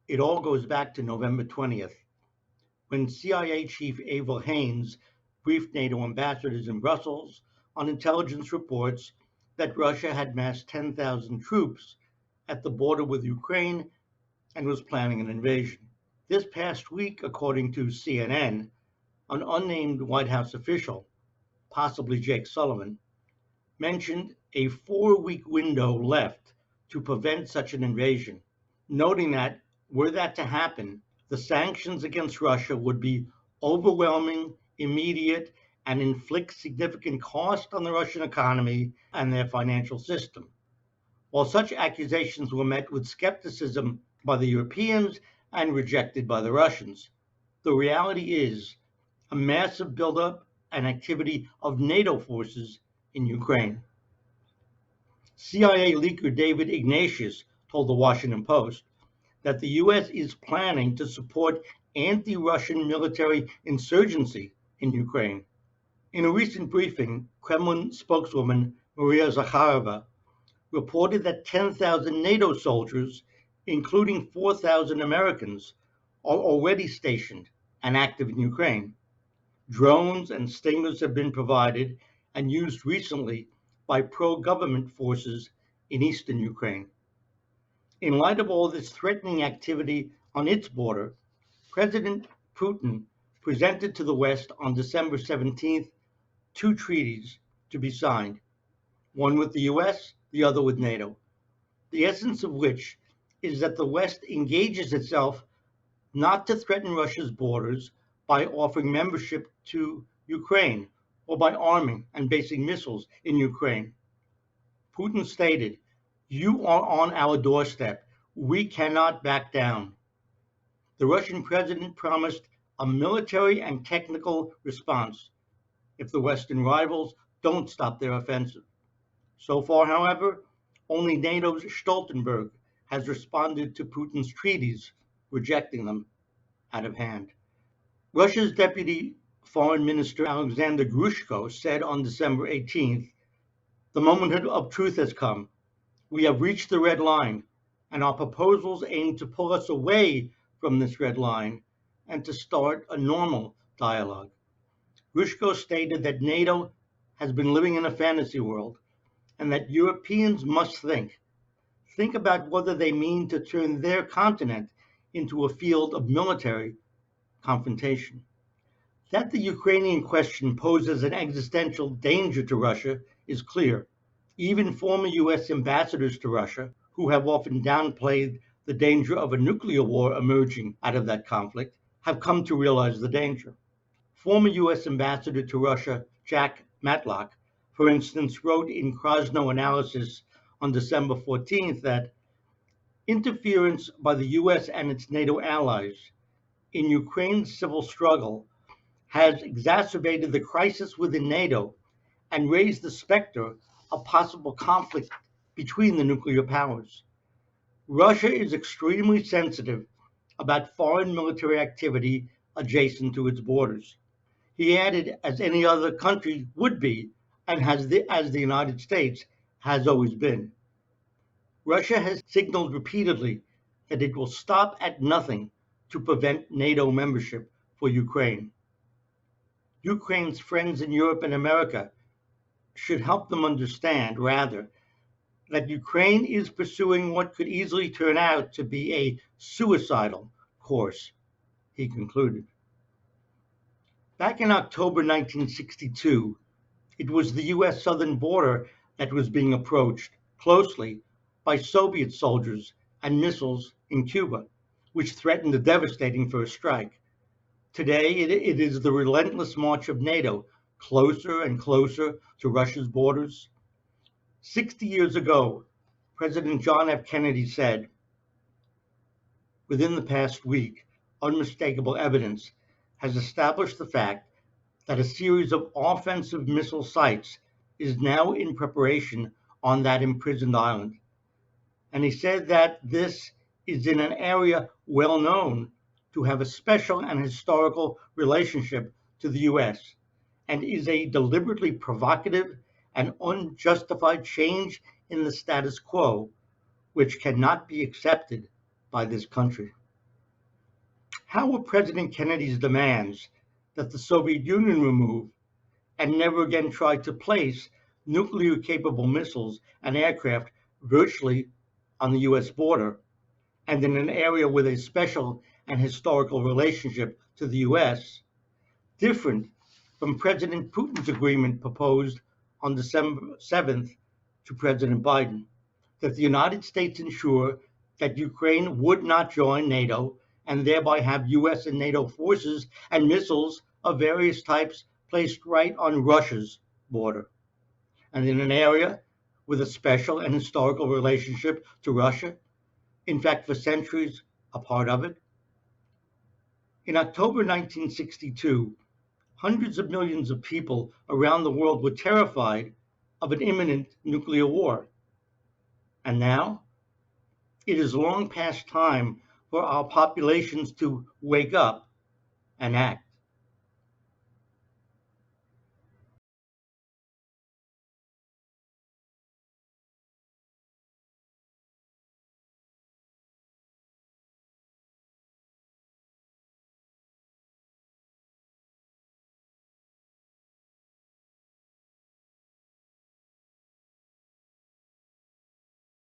It all goes back to November 20th, when CIA Chief Avril Haines briefed NATO ambassadors in Brussels on intelligence reports that Russia had massed 10,000 troops at the border with Ukraine and was planning an invasion. This past week, according to CNN, an unnamed White House official, possibly Jake Sullivan, mentioned a 4-week window left to prevent such an invasion, noting that, were that to happen, the sanctions against Russia would be overwhelming, immediate, and inflict significant cost on the Russian economy and their financial system. While such accusations were met with skepticism by the Europeans and rejected by the Russians, the reality is a massive buildup and activity of NATO forces in Ukraine. CIA leaker David Ignatius told the Washington Post that the U.S. is planning to support anti-Russian military insurgency in Ukraine. In a recent briefing, Kremlin spokeswoman Maria Zakharova reported that 10,000 NATO soldiers, including 4,000 Americans, are already stationed and active in Ukraine. Drones and stingers have been provided and used recently by pro-government forces in eastern Ukraine. In light of all this threatening activity on its border, President Putin presented to the West on December 17th 2 treaties to be signed, one with the US, the other with NATO, the essence of which is that the West engages itself not to threaten Russia's borders by offering membership to Ukraine or by arming and basing missiles in Ukraine. Putin stated, "You are on our doorstep. We cannot back down." The Russian president promised a military and technical response if the Western rivals don't stop their offensive. So far, however, only NATO's Stoltenberg has responded to Putin's treaties, rejecting them out of hand. Russia's Deputy Foreign Minister Alexander Grushko said on December 18th, "The moment of truth has come. We have reached the red line, and our proposals aim to pull us away from this red line and to start a normal dialogue." Grushko stated that NATO has been living in a fantasy world and that Europeans must think about whether they mean to turn their continent into a field of military confrontation. That the Ukrainian question poses an existential danger to Russia is clear. Even former US ambassadors to Russia, who have often downplayed the danger of a nuclear war emerging out of that conflict, have come to realize the danger. Former US Ambassador to Russia, Jack Matlock, for instance, wrote in Krasno Analysis on December 14th that interference by the US and its NATO allies in Ukraine's civil struggle has exacerbated the crisis within NATO and raised the specter of possible conflict between the nuclear powers. Russia is extremely sensitive about foreign military activity adjacent to its borders. He added, as any other country would be, and as the United States has always been. Russia has signaled repeatedly that it will stop at nothing to prevent NATO membership for Ukraine. Ukraine's friends in Europe and America should help them understand, rather, that Ukraine is pursuing what could easily turn out to be a suicidal course, he concluded. Back in October 1962, it was the US southern border that was being approached closely by Soviet soldiers and missiles in Cuba, which threatened a devastating first strike. Today, it is the relentless march of NATO closer and closer to Russia's borders. 60 years ago, President John F. Kennedy said, "Within the past week, unmistakable evidence has established the fact that a series of offensive missile sites is now in preparation on that imprisoned island." And he said that this is in an area well known to have a special and historical relationship to the US and is a deliberately provocative and unjustified change in the status quo, which cannot be accepted by this country. How were President Kennedy's demands that the Soviet Union remove and never again try to place nuclear-capable missiles and aircraft virtually on the U.S. border and in an area with a special and historical relationship to the U.S., different from President Putin's agreement proposed on December 7th to President Biden, that the United States ensure that Ukraine would not join NATO and thereby have US and NATO forces and missiles of various types placed right on Russia's border and in an area with a special and historical relationship to Russia, in fact, for centuries a part of it. In October 1962, hundreds of millions of people around the world were terrified of an imminent nuclear war. And now, it is long past time for our populations to wake up and act.